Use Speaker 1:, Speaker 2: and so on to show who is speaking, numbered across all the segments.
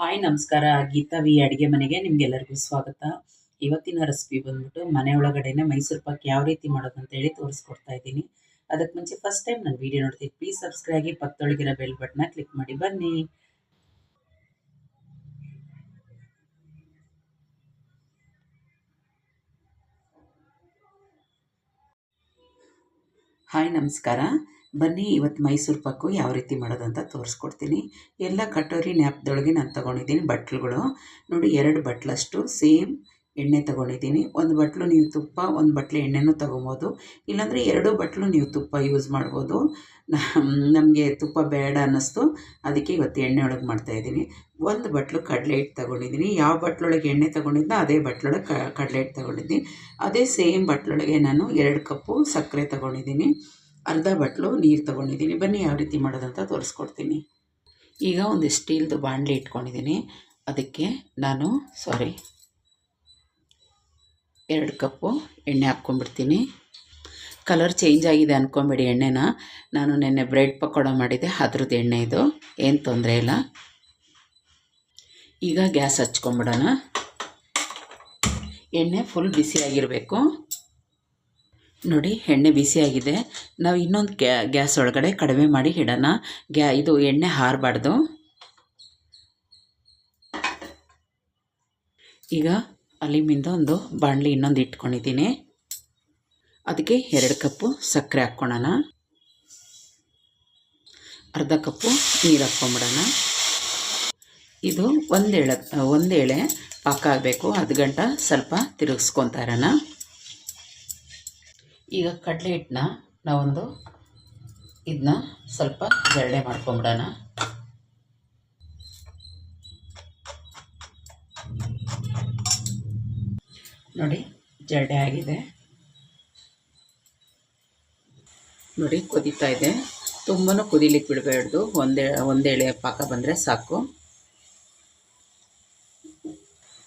Speaker 1: Hi ನಮಸ್ಕಾರ. Geetha V ಅಡುಗೆ ಮನೆಗೆ ನಿಮಗೆಲ್ಲರಿಗೂ ಸ್ವಾಗತ. ಇವತ್ತಿನ ರೆಸಿಪಿ ಬಂದ್ಬಿಟ್ಟು ಮನೆ ಒಳಗಡೆನೆ ಮೈಸೂರು ಪಾಕ್ ಯಾವ ರೀತಿ ಮಾಡೋದು ಅಂತೇಳಿ ತೋರಿಸ್ಕೊಡ್ತಾ ಇದ್ದೀನಿ. ಅದಕ್ಕೆ ಮುಂಚೆ ಫಸ್ಟ್ ಟೈಮ್ ನಾನು ವೀಡಿಯೋ ನೋಡ್ತೀನಿ, ಪ್ಲೀಸ್ ಸಬ್ಸ್ಕ್ರೈಬ್ ಆಗಿ ಪಕ್ಕದೊಳಗಿರೋ ಬೆಲ್ ಬಟನ್ನ ಕ್ಲಿಕ್ ಮಾಡಿ ಬನ್ನಿ. ಹಾಯ್ ನಮಸ್ಕಾರ. ಬನ್ನಿ ಇವತ್ತು ಮೈಸೂರು ಪಾಕು ಯಾವ ರೀತಿ ಮಾಡೋದು ಅಂತ ತೋರಿಸ್ಕೊಡ್ತೀನಿ. ಎಲ್ಲ ಕಟೋರಿ ನ್ಯಾಪ್ದೊಳಗೆ ನಾನು ತೊಗೊಂಡಿದ್ದೀನಿ ಬಟ್ಲುಗಳು. ನೋಡಿ 2 ಬಟ್ಲಷ್ಟು ಸೇಮ್ ಎಣ್ಣೆ ತೊಗೊಂಡಿದ್ದೀನಿ. ಒಂದು ಬಟ್ಲು ನೀವು ತುಪ್ಪ, ಒಂದು ಬಟ್ಲು ಎಣ್ಣೆನೂ ತೊಗೊಬೋದು. ಇಲ್ಲಾಂದರೆ 2 ಬಟ್ಲು ನೀವು ತುಪ್ಪ ಯೂಸ್ ಮಾಡ್ಬೋದು. ನಮಗೆ ತುಪ್ಪ ಬೇಡ ಅನ್ನಿಸ್ತು, ಅದಕ್ಕೆ ಇವತ್ತು ಎಣ್ಣೆ ಒಳಗೆ ಮಾಡ್ತಾಯಿದ್ದೀನಿ. 1 ಬಟ್ಲು ಕಡಲೆ ಹಿಟ್ಟು ತೊಗೊಂಡಿದ್ದೀನಿ. ಯಾವ ಬಟ್ಲೊಳಗೆ ಎಣ್ಣೆ ತೊಗೊಂಡಿದ್ನೋ ಅದೇ ಬಟ್ಲೊಳಗೆ ಕಡಲೆ ಹಿಟ್ಟು ತೊಗೊಂಡಿದ್ದೀನಿ. ಅದೇ ಸೇಮ್ ಬಟ್ಲೊಳಗೆ ನಾನು 2 ಕಪ್ಪು ಸಕ್ಕರೆ ತೊಗೊಂಡಿದ್ದೀನಿ, ಅರ್ಧ ಬಟ್ಲು ನೀರು ತೊಗೊಂಡಿದ್ದೀನಿ. ಬನ್ನಿ ಯಾವ ರೀತಿ ಮಾಡೋದಂತ ತೋರಿಸ್ಕೊಡ್ತೀನಿ. ಈಗ ಒಂದು ಸ್ಟೀಲ್ದು ಬಾಣಲಿ ಇಟ್ಕೊಂಡಿದ್ದೀನಿ. ಅದಕ್ಕೆ ನಾನು 2 ಕಪ್ಪು ಎಣ್ಣೆ ಹಾಕ್ಕೊಂಡ್ಬಿಡ್ತೀನಿ. ಕಲರ್ ಚೇಂಜ್ ಆಗಿದೆ ಅಂದ್ಕೊಂಬೇಡಿ ಎಣ್ಣೆನ. ನಾನು ನೆನ್ನೆ ಬ್ರೆಡ್ ಪಕೋಡ ಮಾಡಿದ್ದೆ, ಅದ್ರದ್ದು ಎಣ್ಣೆ ಇದು, ಏನು ತೊಂದರೆ ಇಲ್ಲ. ಈಗ ಗ್ಯಾಸ್ ಹಚ್ಕೊಂಬಿಡೋಣ. ಎಣ್ಣೆ ಫುಲ್ ಬಿಸಿಯಾಗಿರಬೇಕು. ನೋಡಿ ಎಣ್ಣೆ ಬಿಸಿಯಾಗಿದೆ. ನಾವು ಇನ್ನೊಂದು ಗ್ಯಾಸ್ ಒಳಗಡೆ ಕಡಿಮೆ ಮಾಡಿ ಇಡೋಣ. ಇದು ಎಣ್ಣೆ ಹಾರಬಾರ್ದು. ಈಗ ಅಲ್ಲಿಮಿಂದ ಒಂದು ಬಾಣಲಿ ಇನ್ನೊಂದು ಇಟ್ಕೊಂಡಿದ್ದೀನಿ. ಅದಕ್ಕೆ 2 ಕಪ್ಪು ಸಕ್ಕರೆ ಹಾಕ್ಕೊಳ್ಳೋಣ. ಅರ್ಧ ಕಪ್ಪು ನೀರು ಹಾಕ್ಕೊಂಬಿಡೋಣ. ಇದು ಒಂದು ಎಳೆ ಪಾಕ ಆಗಬೇಕು. ಅದು ಗಂಟ ಸ್ವಲ್ಪ ತಿರುಗಿಸ್ಕೊತಾ ಇರೋಣ. ಈಗ ಕಡಲೆ ಹಿಟ್ಟನ್ನ ನಾವೊಂದು ಇದನ್ನ ಸ್ವಲ್ಪ ಜರಡೆ ಮಾಡ್ಕೊಂಬಿಡೋಣ. ನೋಡಿ ಜರಡೆ ಆಗಿದೆ. ನೋಡಿ ಕುದೀತಾ ಇದೆ. ತುಂಬಾ ಕುದಿಲಿಕ್ಕೆ ಬಿಡಬೇಡ್ದು. ಒಂದೇ ಪಾಕ ಬಂದರೆ ಸಾಕು.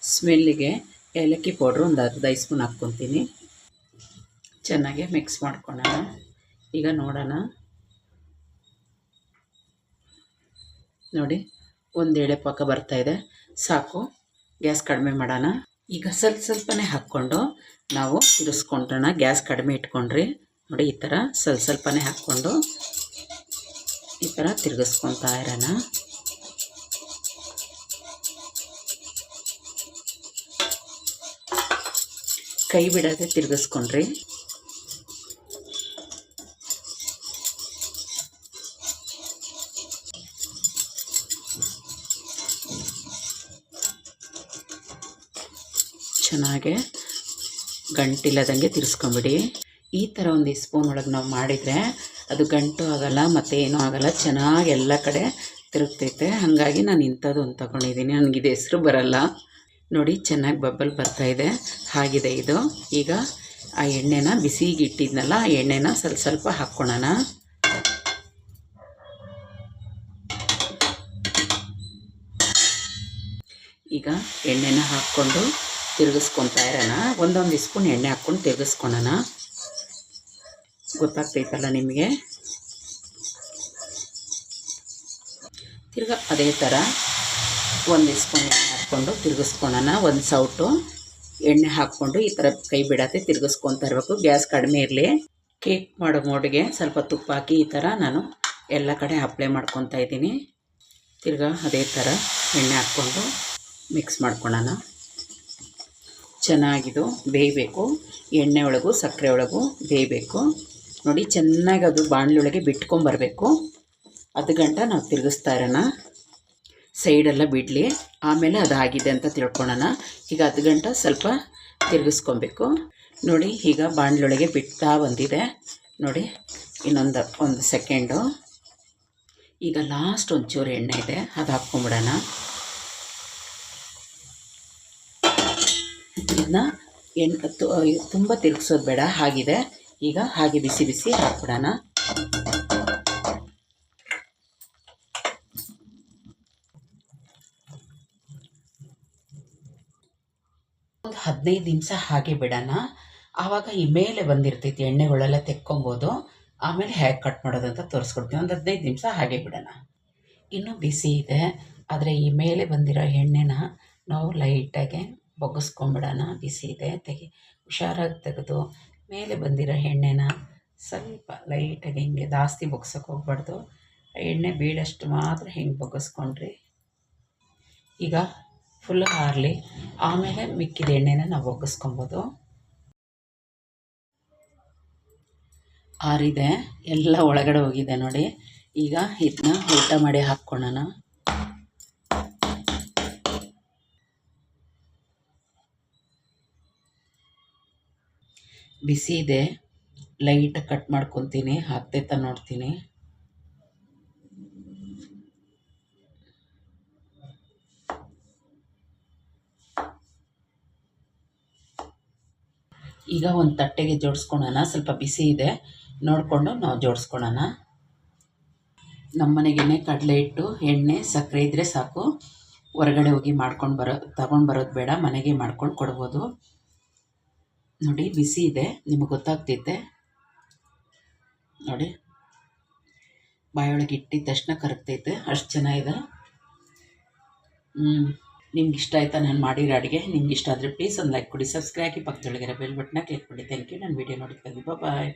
Speaker 1: ಸ್ಮೆಲ್ಲಿಗೆ ಏಲಕ್ಕಿ ಪೌಡ್ರು ಒಂದು 15 ಸ್ಪೂನ್ ಹಾಕ್ಕೊತೀನಿ. ಚೆನ್ನಾಗಿ ಮಿಕ್ಸ್ ಮಾಡ್ಕೊಳ್ಳೋಣ. ಈಗ ನೋಡೋಣ. ನೋಡಿ ಒಂದು ಎಳೆ ಪಾಕ ಬರ್ತಾಯಿದೆ, ಸಾಕು. ಗ್ಯಾಸ್ ಕಡಿಮೆ ಮಾಡೋಣ. ಈಗ ಸ್ವಲ್ಪನೇ ಹಾಕ್ಕೊಂಡು ನಾವು ತಿರ್ಸ್ಕೊಂಡ್ರೋಣ. ಗ್ಯಾಸ್ ಕಡಿಮೆ ಇಟ್ಕೊಂಡ್ರಿ. ನೋಡಿ ಈ ಥರ ಸ್ವಲ್ಪನೇ ಹಾಕ್ಕೊಂಡು ಈ ಥರ ತಿರುಗಿಸ್ಕೊತಾ ಇರೋಣ. ಕೈ ಬಿಡೋದೆ ತಿರುಗಿಸ್ಕೊಂಡ್ರಿ. ಚೆನ್ನಾಗೆ ಗಂಟಿಲ್ಲದಂಗೆ ತಿರ್ಸ್ಕೊಂಬಿಡಿ. ಈ ಥರ ಒಂದು ಸ್ಪೂನ್ ಒಳಗೆ ನಾವು ಮಾಡಿದರೆ ಅದು ಗಂಟು ಆಗೋಲ್ಲ, ಮತ್ತು ಏನೂ ಆಗೋಲ್ಲ. ಚೆನ್ನಾಗಿ ಎಲ್ಲ ಕಡೆ ತಿರುಗ್ತೈತೆ. ಹಾಗಾಗಿ ನಾನು ಇಂಥದ್ದು ಒಂದು ತೊಗೊಂಡಿದ್ದೀನಿ. ನನಗಿದು ಹೆಸ್ರು ಬರಲ್ಲ. ನೋಡಿ ಚೆನ್ನಾಗಿ ಬಬ್ಬಲ್ ಬರ್ತಾಯಿದೆ. ಆಗಿದೆ ಇದು. ಈಗ ಆ ಎಣ್ಣೆನ ಬಿಸಿಗೆ ಇಟ್ಟಿದ್ನಲ್ಲ, ಆ ಎಣ್ಣೆನ ಸ್ವಲ್ಪ ಹಾಕ್ಕೊಳ್ಳೋಣ. ಈಗ ಎಣ್ಣೆನ ಹಾಕ್ಕೊಂಡು ತಿರುಗಿಸ್ಕೊತಾ ಇರೋಣ. ಒಂದೊಂದು ಸ್ಪೂನ್ ಎಣ್ಣೆ ಹಾಕ್ಕೊಂಡು ತಿರುಗಿಸ್ಕೊಳೋಣ. ಗೊತ್ತಾಗ್ತೈತಲ್ಲ ನಿಮಗೆ. ತಿರ್ಗಾ ಅದೇ ಥರ 1 ಸ್ಪೂನ್ ಎಣ್ಣೆ ಹಾಕ್ಕೊಂಡು ತಿರುಗಿಸ್ಕೊಳೋಣ. ಒಂದು ಸೌಟು ಎಣ್ಣೆ ಹಾಕ್ಕೊಂಡು ಈ ಥರ ಕೈ ಬಿಡತ್ತೆ ತಿರುಗಿಸ್ಕೊತಾ ಇರಬೇಕು. ಗ್ಯಾಸ್ ಕಡಿಮೆ ಇರಲಿ. ಕೇಕ್ ಮಾಡೋ ಮೋಡಿಗೆ ಸ್ವಲ್ಪ ತುಪ್ಪ ಹಾಕಿ ಈ ಥರ ನಾನು ಎಲ್ಲ ಕಡೆ ಅಪ್ಲೈ ಮಾಡ್ಕೊತಾ ಇದ್ದೀನಿ. ತಿರ್ಗಾ ಅದೇ ಥರ ಎಣ್ಣೆ ಹಾಕ್ಕೊಂಡು ಮಿಕ್ಸ್ ಮಾಡ್ಕೊಳ್ಳೋಣ. ಚೆನ್ನಾಗಿದು ಬೇಯಬೇಕು. ಎಣ್ಣೆ ಒಳಗೂ ಸಕ್ಕರೆ ಒಳಗೂ ಬೇಯಬೇಕು. ನೋಡಿ ಚೆನ್ನಾಗಿ ಅದು ಬಾಣಲಿ ಒಳಗೆ ಬಿಟ್ಕೊಂಬರಬೇಕು. ಅದು ಗಂಟ ನಾವು ತಿರುಗಿಸ್ತಾ ಇರೋಣ. ಸೈಡೆಲ್ಲ ಬಿಡಲಿ, ಆಮೇಲೆ ಅದಾಗಿದೆ ಅಂತ ತಿಳ್ಕೊಳ್ಳೋಣ. ಈಗ ಅದು ಗಂಟ ಸ್ವಲ್ಪ ತಿರುಗಿಸ್ಕೊಬೇಕು. ನೋಡಿ ಈಗ ಬಾಣಲೊಳಗೆ ಬಿಡ್ತಾ ಬಂದಿದೆ. ನೋಡಿ ಒಂದು ಸೆಕೆಂಡು. ಈಗ ಲಾಸ್ಟ್ ಒಂಚೂರು ಎಣ್ಣೆ ಇದೆ, ಅದು ಹಾಕ್ಕೊಂಬಿಡೋಣ. ಇದನ್ನ ತುಂಬ ತಿರುಗಿಸೋದು ಬೇಡ. ಆಗಿದೆ. ಈಗ ಹಾಗೆ ಬಿಸಿ ಬಿಸಿ ಹಾಕ್ಬಿಡೋಣ. ಒಂದು 15 ನಿಮಿಷ ಹಾಗೆ ಬಿಡೋಣ. ಆವಾಗ ಈ ಮೇಲೆ ಬಂದಿರ್ತೈತಿ ಎಣ್ಣೆಗಳೆಲ್ಲ ತೆಕ್ಕೊಬೋದು. ಆಮೇಲೆ ಹೇಗೆ ಕಟ್ ಮಾಡೋದಂತ ತೋರಿಸ್ಕೊಡ್ತೀನಿ. ಒಂದು 15 ನಿಮಿಷ ಹಾಗೆ ಬಿಡೋಣ. ಇನ್ನೂ ಬಿಸಿ ಇದೆ. ಆದರೆ ಈ ಮೇಲೆ ಬಂದಿರೋ ಎಣ್ಣೆನ ನಾವು ಲೈಟಾಗೆ ಬಗ್ಗಿಸ್ಕೊಂಬಿಡೋಣ. ಬಿಸಿ ಇದೆ, ಹುಷಾರಾಗಿ ತೆಗೆದು ಮೇಲೆ ಬಂದಿರೋ ಎಣ್ಣೆನ ಸ್ವಲ್ಪ ಲೈಟಾಗಿ ಹಿಂಗೆ ಜಾಸ್ತಿ ಬಗ್ಸೋಕೆ ಹೋಗ್ಬಾರ್ದು. ಎಣ್ಣೆ ಬೀಳಷ್ಟು ಮಾತ್ರ ಹಿಂಗೆ ಬಗ್ಗಿಸ್ಕೊಂಡ್ರಿ. ಈಗ ಫುಲ್ ಆರಲಿ, ಆಮೇಲೆ ಮಿಕ್ಕಿದ ಎಣ್ಣೆನ ನಾವು ಬಗ್ಗಿಸ್ಕೊಬೋದು. ಆರಿದೆ, ಎಲ್ಲ ಒಳಗಡೆ ಹೋಗಿದೆ ನೋಡಿ. ಈಗ ಇದನ್ನ ಊಟ ಮಾಡಿ ಹಾಕ್ಕೊಳ್ಳೋಣ. ಬಿಸಿ ಇದೆ, ಲೈಟ್ ಕಟ್ ಮಾಡ್ಕೊತೀನಿ, ಹಾಕ್ತೈತ ನೋಡ್ತೀನಿ. ಈಗ ಒಂದು ತಟ್ಟೆಗೆ ಜೋಡಿಸ್ಕೊಳ್ಳೋಣ. ಸ್ವಲ್ಪ ಬಿಸಿ ಇದೆ, ನೋಡಿಕೊಂಡು ನಾವು ಜೋಡಿಸ್ಕೊಳ್ಳೋಣ. ನಮ್ಮ ಮನೆಗೇ ಕಡಲೆ ಹಿಟ್ಟು, ಎಣ್ಣೆ, ಸಕ್ಕರೆ ಇದ್ದರೆ ಸಾಕು. ಹೊರಗಡೆ ಹೋಗಿ ತಗೊಂಡು ಬರೋದು ಬೇಡ, ಮನೆಗೆ ಮಾಡ್ಕೊಂಡು ಕೊಡ್ಬೋದು. ನೋಡಿ ಬಿಸಿ ಇದೆ, ನಿಮಗೆ ಗೊತ್ತಾಗ್ತೈತೆ ನೋಡಿ. ಬಾಯೊಳಗೆ ಇಟ್ಟಿದ ತಕ್ಷಣ ಕರಗ್ತೈತೆ, ಅಷ್ಟು ಚೆನ್ನಾಗಿದೆ. ನಿಮ್ಗೆ ಇಷ್ಟ ಆಯಿತಾ ನಾನು ಮಾಡಿರೋ ಅಡುಗೆ? ನಿಮ್ಗೆ ಇಷ್ಟ ಆದರೆ ಪ್ಲೀಸ್ ಒಂದು ಲೈಕ್ ಕೊಡಿ, ಸಬ್ಸ್ಕ್ರೈಬ್ ಆಗಿ ಪಕ್ಕದೊಳಗಿರೋ ಬೆಲ್ ಬಟನ್ನ ಕ್ಲಿಕ್ ಮಾಡಿ. Thank you. ನಾನು ವೀಡಿಯೋ ನೋಡಿದ್ದಕ್ಕಾಗಿ ಬಾಯ್.